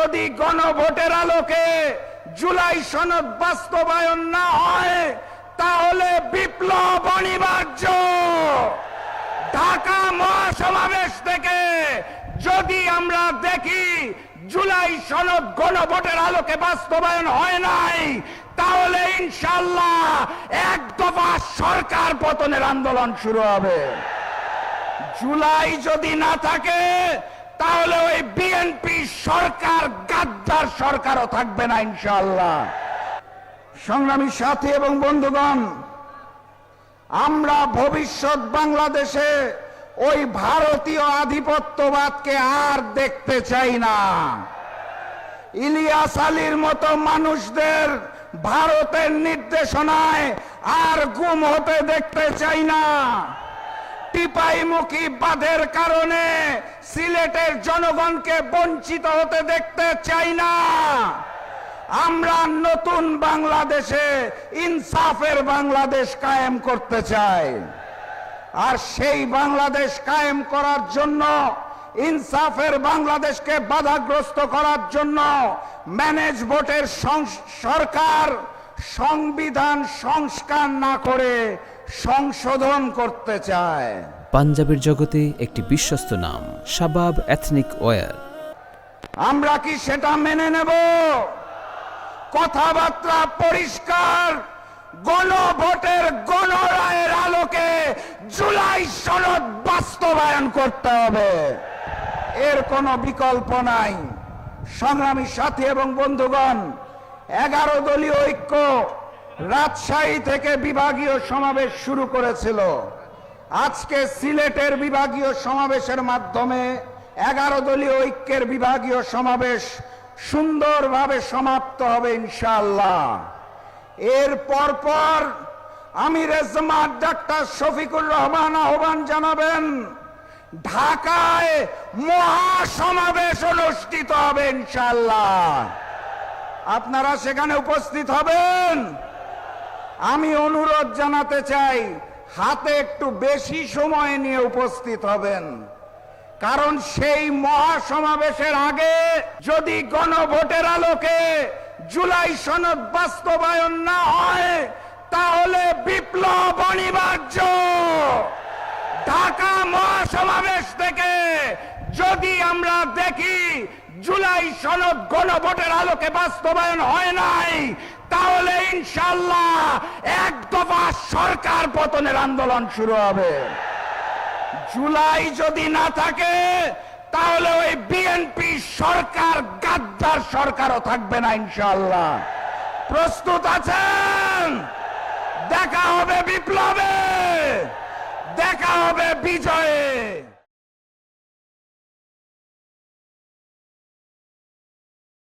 যদি গণভোটের আলোকে জুলাই সনদ বাস্তবায়ন না হয় তাহলে বিপ্লব অনিবার্য। ঢাকা মহাসমাবেশ থেকে যদি আমরা দেখি জুলাই সনদ গণভোটের আলোকে বাস্তবায়ন হয় নাই তাহলে ইনশাআল্লাহ এক দফা সরকার পতনের আন্দোলন শুরু হবে। জুলাই যদি না থাকে তাহলে ওই বিএনপি সরকার গাদ্দার সরকারও থাকবে না ইনশাআল্লাহ। সংগ্রামী সাথী এবং বন্ধুগণ, আমরা ভবিষ্যৎ বাংলাদেশে ওই ভারতীয় আধিপত্যবাদকে আর দেখতে চাই না। ইলিয়াস আলীর মতো মানুষদের ভারতের নির্দেশনায় আর গুম হতে দেখতে চাই না। টিপাইমুখী বাঁধের কারণে সিলেটের জনগণকে বঞ্চিত হতে দেখতে চাই না। আমরা নতুন বাংলাদেশে ইনসাফের বাংলাদেশ কায়েম করতে চাই। আর সেই বাংলাদেশ কায়েম করার জন্য, ইনসাফের বাংলাদেশকে বাধাগ্রস্ত করার জন্য ম্যানেজ ভোটের সরকার সংবিধান সংস্কার না করে সংশোধন করতে চায়। পাঞ্জাবের জগতে একটি বিশ্বস্ত নাম শাবাব এথনিক ওয়্যার। আমরা কি সেটা মেনে নেব? কথাবার্তা পরিষ্কার, গণভোটের গণরায়ের আলোকে জুলাই সনদ বাস্তবায়ন করতে হবে, এর কোনো বিকল্প নাই। সংগ্রামী সাথী এবং বন্ধুগণ, 11 দলীয় ঐক্য রাজশাহী থেকে বিভাগীয় সমাবেশ শুরু করেছিল। আজকে সিলেটের বিভাগীয় সমাবেশের মাধ্যমে 11 দলীয় ঐক্যের বিভাগীয় সমাবেশ সুন্দরভাবে সমাপ্ত হবে ইনশাআল্লাহ। এর পরপর আমির জামাত ডাক্তার শফিকুর রহমান আহ্বান জানাবেন, ঢাকায় মহাসমাবেশ অনুষ্ঠিত হবে ইনশাআল্লাহ। আপনারা সেখানে উপস্থিত হবেন। আমি অনুরোধ জানাতে চাই, হাতে একটু বেশি সময় নিয়ে উপস্থিত হবেন, কারণ সেই মহাসমাবেশের আগে যদি গণভোটের আলোকে জুলাই সনদ বাস্তবায়ন না হয় তাহলে বিপ্লব অনিবার্য। ঢাকা মহাসমাবেশ থেকে যদি আমরা দেখি জুলাই সনদ গণভোটের আলোকে বাস্তবায়ন হয় নাই তাহলে ইনশাআল্লাহ এক দফা সরকার পতনের আন্দোলন শুরু হবে। জুলাই যদি না থাকে তাহলে ওই বিএনপি সরকার গাদ্দার সরকারও থাকবে না ইনশাআল্লাহ। প্রস্তুত আছেন? দেখা হবে বিপ্লবে, দেখা হবে বিজয়ে।